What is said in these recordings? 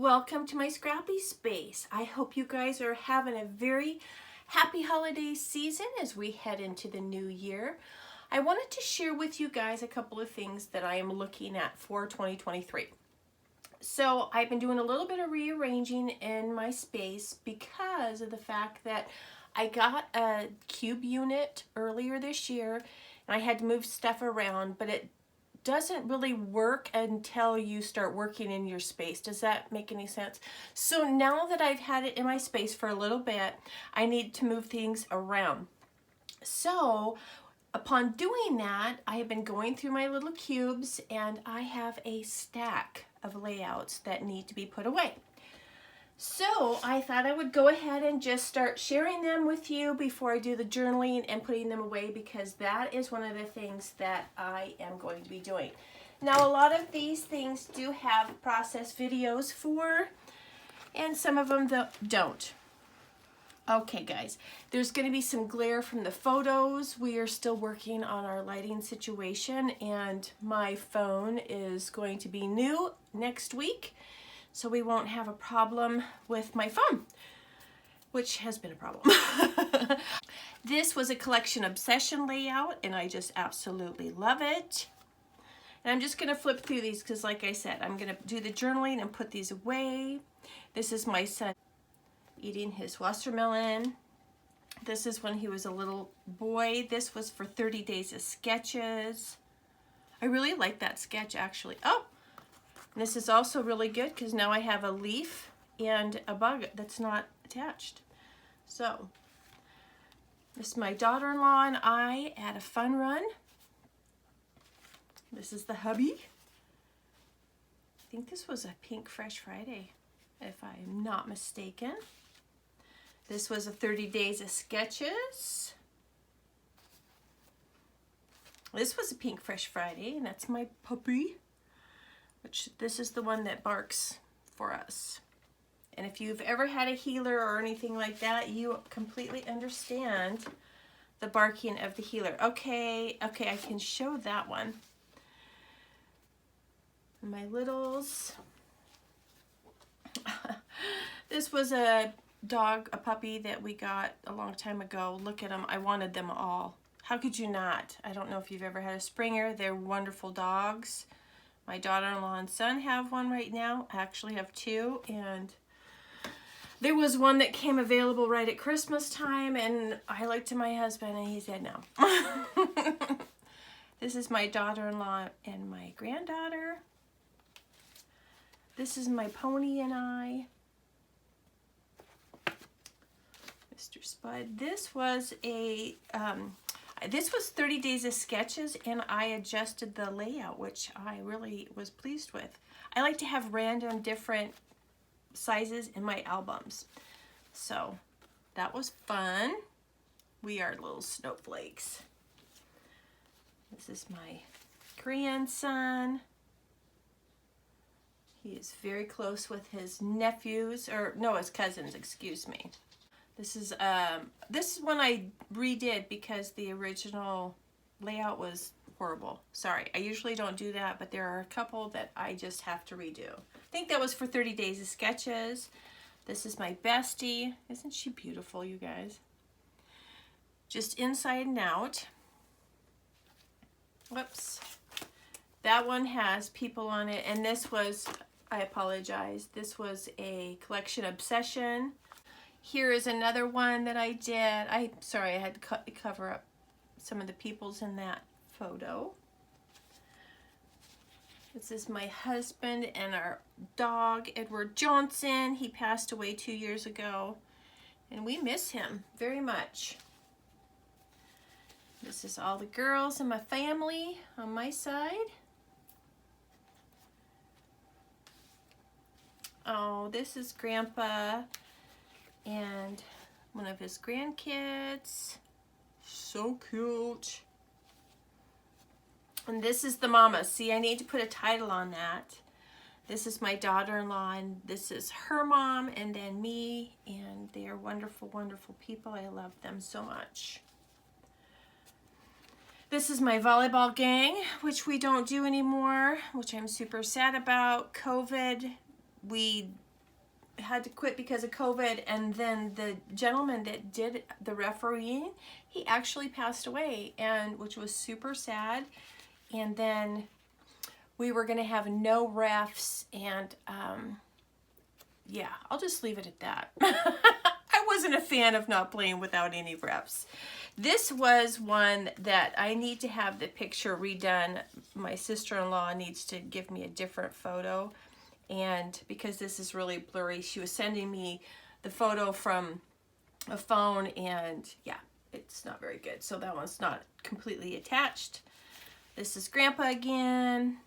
welcome to my scrappy space. I hope you guys are having a very happy holiday season as we head into the new year. I wanted to share with you guys a couple of things that I am looking at for 2023. So I've been doing a little bit of rearranging in my space because of the fact that I got a cube unit earlier this year and I had to move stuff around, but it doesn't really work until you start working in your space. Does that make any sense? So now that I've had it in my space for a little bit, I need to move things around. So upon doing that, I have been going through my little cubes and I have a stack of layouts that need to be put away. So I thought I would go ahead and just start sharing them with you before I do the journaling and putting them away, because that is one of the things that I am going to be doing. Now, a lot of these things do have process videos for, and some of them don't. Okay guys, there's going to be some glare from the photos. We are still working on our lighting situation, and my phone is going to be new next week. So we won't have a problem with my phone, which has been a problem. This was a collection obsession layout and I just absolutely love it. And I'm just gonna flip through these because, like I said, I'm gonna do the journaling and put these away. This is my son eating his watermelon. This is when he was a little boy. This was for 30 days of sketches. I really like that sketch actually. Oh! This is also really good because now I have a leaf and a bug that's not attached. So this is my daughter-in-law and I at a fun run. This is the hubby. I think this was a Pink Fresh Friday, if I'm not mistaken. This was a 30 days of sketches. This was a Pink Fresh Friday, and that's my puppy. Which this is the one that barks for us. And if you've ever had a healer or anything like that, you completely understand the barking of the healer. Okay, I can show that one. My littles. This was a puppy that we got a long time ago. Look at them. I wanted them all. How could you not? I don't know if you've ever had a Springer. They're wonderful dogs. My daughter-in-law and son have one right now. I actually have two, and there was one that came available right at Christmas time, and I looked to my husband and he said no. This is my daughter-in-law and my granddaughter. This is my pony and I. Mr. Spud. This was 30 days of sketches, and I adjusted the layout, which I really was pleased with. I like to have random different sizes in my albums. So that was fun. We are little snowflakes. This is my grandson. He is very close with his nephews, or no, his cousins, excuse me. This is one I redid because the original layout was horrible. Sorry, I usually don't do that, but there are a couple that I just have to redo. I think that was for 30 days of sketches. This is my bestie. Isn't she beautiful, you guys? Just inside and out. Whoops. That one has people on it, and this was, I apologize, this was a collection obsession. Here is another one that I did. Sorry, I had to cover up some of the peoples in that photo. This is my husband and our dog, Edward Johnson. He passed away 2 years ago, and we miss him very much. This is all the girls in my family on my side. Oh, this is Grandpa and one of his grandkids. So cute. And this is the mama. See, I need to put a title on that. This is my daughter-in-law, and this is her mom, and then me, and they are wonderful, wonderful people. I love them so much. This is my volleyball gang, which we don't do anymore, which I'm super sad about. COVID, we had to quit because of COVID, and then the gentleman that did the refereeing, he actually passed away, and which was super sad. And then we were going to have no refs, and yeah, I'll just leave it at that. I wasn't a fan of not playing without any refs. This was one that I need to have the picture redone. My sister-in-law needs to give me a different photo, and because this is really blurry, she was sending me the photo from a phone, and yeah, it's not very good. So that one's not completely attached. This is Grandpa again.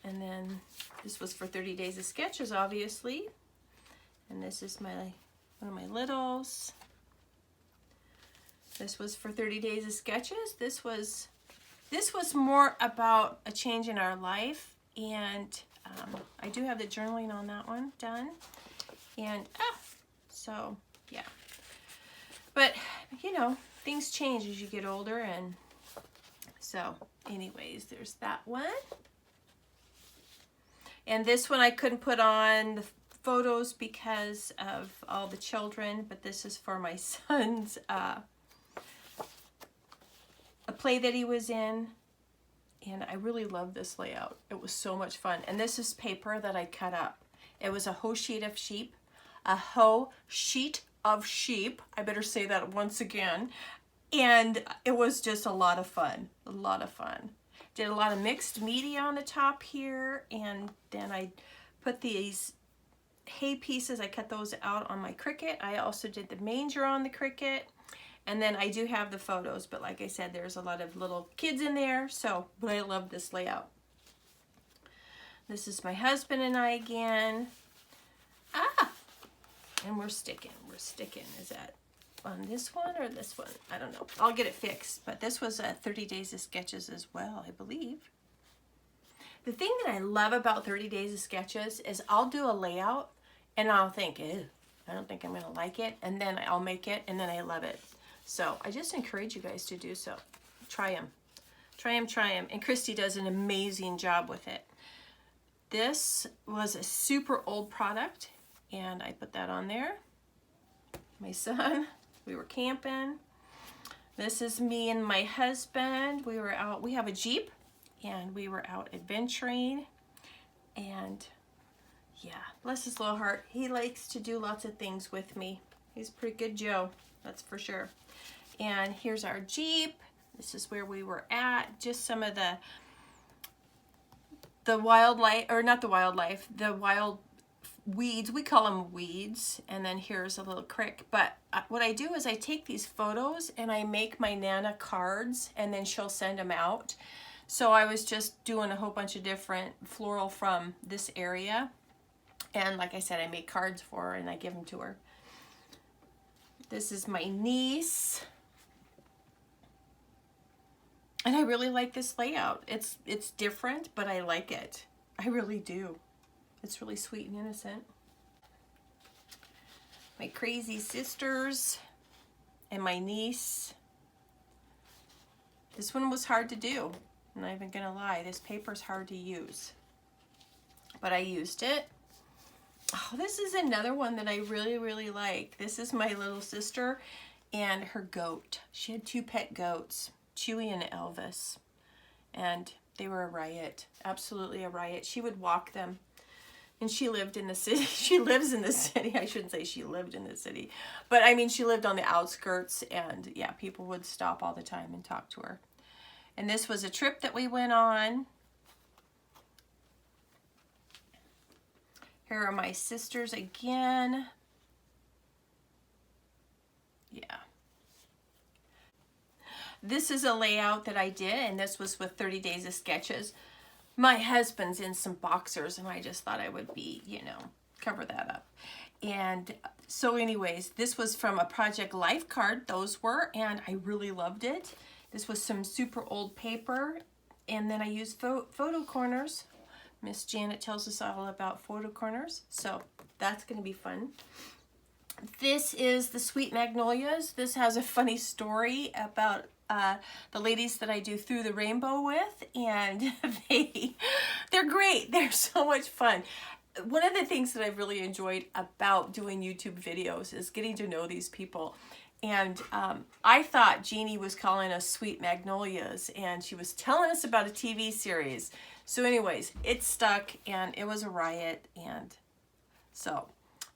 And then this was for 30 Days of Sketches, obviously. And this is one of my littles. This was for 30 Days of Sketches. This was more about a change in our life. And I do have the journaling on that one done. And so yeah. But you know, things change as you get older, and so anyways, there's that one. And this one I couldn't put on the photos because of all the children, but this is for my son's a play that he was in. And I really love this layout. It was so much fun. And this is paper that I cut up. It was a whole sheet of sheep. A whole sheet of sheep. I better say that once again. And it was just a lot of fun. A lot of fun. Did a lot of mixed media on the top here. And then I put these hay pieces. I cut those out on my Cricut. I also did the manger on the Cricut. And then I do have the photos, but like I said, there's a lot of little kids in there, but I love this layout. This is my husband and I again. And we're sticking. Is that on this one or this one? I don't know. I'll get it fixed, but this was 30 Days of Sketches as well, I believe. The thing that I love about 30 Days of Sketches is I'll do a layout and I'll think, ew, I don't think I'm gonna like it, and then I'll make it, and then I love it. So I just encourage you guys to do so. Try them. And Christy does an amazing job with it. This was a super old product, and I put that on there. My son, we were camping. This is me and my husband. We were out, we have a Jeep, and we were out adventuring. And yeah, bless his little heart. He likes to do lots of things with me. He's a pretty good Joe, that's for sure. And here's our Jeep. This is where we were at. Just some of the wildlife, or not the wildlife, the wild weeds. We call them weeds. And then here's a little creek. But what I do is I take these photos and I make my Nana cards, and then she'll send them out. So I was just doing a whole bunch of different floral from this area. And like I said, I make cards for her and I give them to her. This is my niece. And I really like this layout. It's different, but I like it. I really do. It's really sweet and innocent. My crazy sisters and my niece. This one was hard to do. I'm not even gonna lie. This paper's hard to use. But I used it. Oh, this is another one that I really, really like. This is my little sister and her goat. She had 2 pet goats, Chewy and Elvis. And they were a riot, absolutely a riot. She would walk them. And she lived in the city. She lives in the city. I shouldn't say she lived in the city. But I mean, she lived on the outskirts. And yeah, people would stop all the time and talk to her. And this was a trip that we went on. Here are my sisters again. Yeah. This is a layout that I did, and this was with 30 Days of Sketches. My husband's in some boxers, and I just thought I would be, you know, cover that up. And so anyways, this was from a Project Life card, those were, and I really loved it. This was some super old paper, and then I used photo corners. Miss Janet tells us all about photo corners, so that's going to be fun. This is the Sweet Magnolias. This has a funny story about the ladies that I do Through the Rainbow with, and they're great. They're so much fun. one of the things that I've really enjoyed about doing YouTube videos is getting to know these people. And I thought Jeannie was calling us Sweet Magnolias, and she was telling us about a TV series. So anyways, it stuck, and it was a riot. And so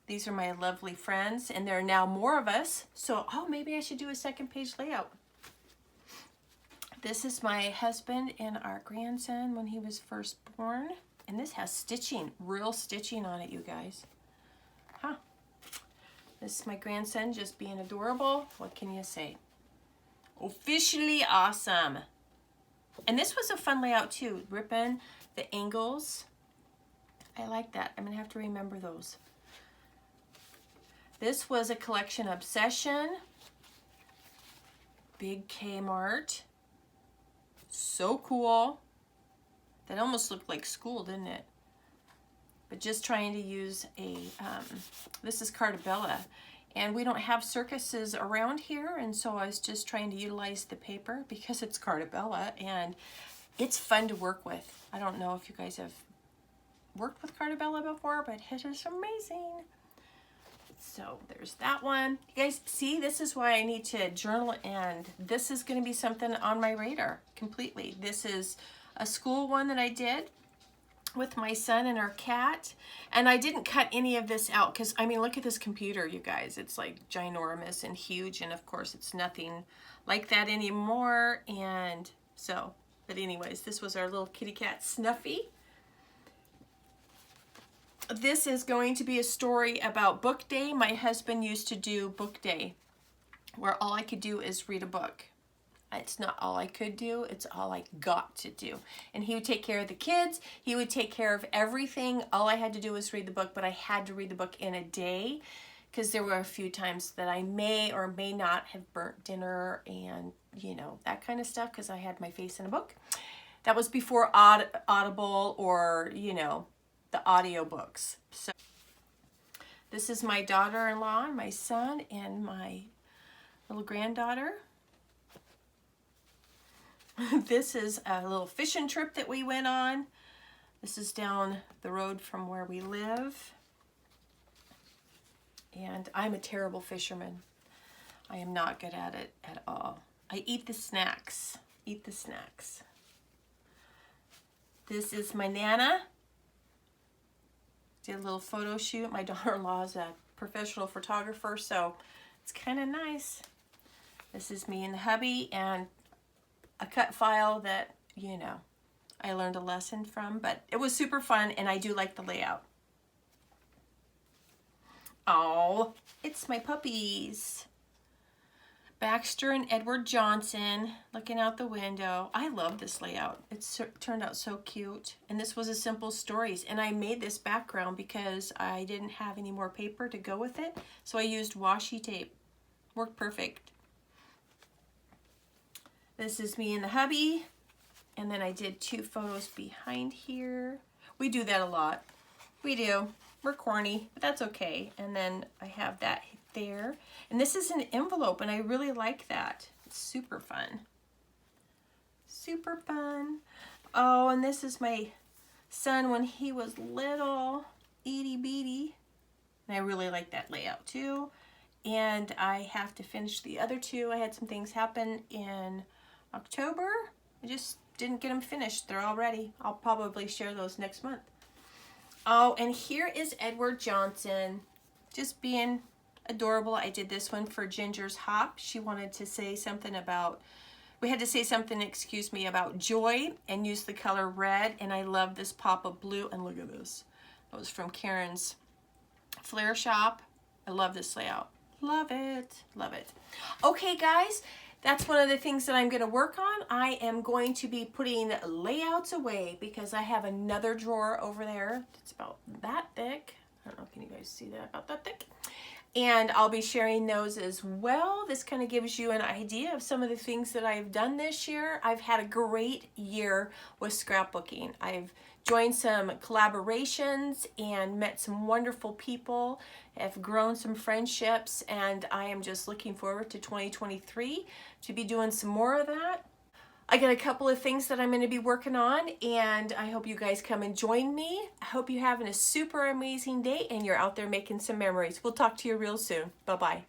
these are my lovely friends, and there are now more of us. So, oh, maybe I should do a second page layout. This is my husband and our grandson when he was first born. And this has stitching, real stitching on it, you guys. Huh. This is my grandson just being adorable. What can you say? Officially awesome. And this was a fun layout too. Ripping the angles. I like that. I'm going to have to remember those. This was a collection obsession. Big Kmart. So cool. That almost looked like school, didn't it? But just trying to use a, this is Cartabella. And we don't have circuses around here, and so I was just trying to utilize the paper because it's Cartabella, and it's fun to work with. I don't know if you guys have worked with Cartabella before, but it is amazing. So there's that one. You guys see, this is why I need to journal, and this is going to be something on my radar completely. This is a school one that I did with my son and our cat, and I didn't cut any of this out because, I mean, look at this computer, you guys. It's like ginormous and huge, and of course it's nothing like that anymore. And so, but anyways, this was our little kitty cat Snuffy. This is going to be a story about book day. My husband used to do book day where all I could do is read a book. It's not all I could do, it's all I got to do. And he would take care of the kids, he would take care of everything. All I had to do was read the book, but I had to read the book in a day because there were a few times that I may or may not have burnt dinner and, you know, that kind of stuff because I had my face in a book. That was before Audible or, you know, the audiobooks. So this is my daughter-in-law, my son, and my little granddaughter. This is a little fishing trip that we went on. This is down the road from where we live. And I'm a terrible fisherman. I am not good at it at all. I eat the snacks. Eat the snacks. This is my Nana. Did a little photo shoot. My daughter-in-law is a professional photographer, so it's kind of nice. This is me and the hubby, and a cut file that, you know, I learned a lesson from, but it was super fun, and I do like the layout. Oh, it's my puppies. Baxter and Edward Johnson looking out the window. I love this layout. It's turned out so cute. And this was a simple stories, and I made this background because I didn't have any more paper to go with it, so I used washi tape. Worked perfect. This is me and the hubby, and then I did 2 photos behind here. We do that a lot. We do. We're corny, but that's okay. And then I have that there. And this is an envelope, and I really like that. It's super fun. Super fun. Oh, and this is my son when he was little, itty bitty. And I really like that layout too. And I have to finish the other 2. I had some things happen in October. I just didn't get them finished. They're all ready. I'll probably share those next month. Oh, and here is Edward Johnson, just being adorable. I did this one for Ginger's Hop. She wanted to say something about, we had to say something, excuse me, about joy and use the color red. And I love this pop of blue. And look at this. That was from Karen's Flare Shop. I love this layout. Love it. Love it. Okay, guys. That's one of the things that I'm going to work on. I am going to be putting layouts away because I have another drawer over there. It's about that thick. I don't know, can you guys see that? About that thick. And I'll be sharing those as well. This kind of gives you an idea of some of the things that I've done this year. I've had a great year with scrapbooking. I've joined some collaborations and met some wonderful people. I've grown some friendships, and I am just looking forward to 2023 to be doing some more of that. I got a couple of things that I'm going to be working on, and I hope you guys come and join me. I hope you're having a super amazing day and you're out there making some memories. We'll talk to you real soon. Bye-bye.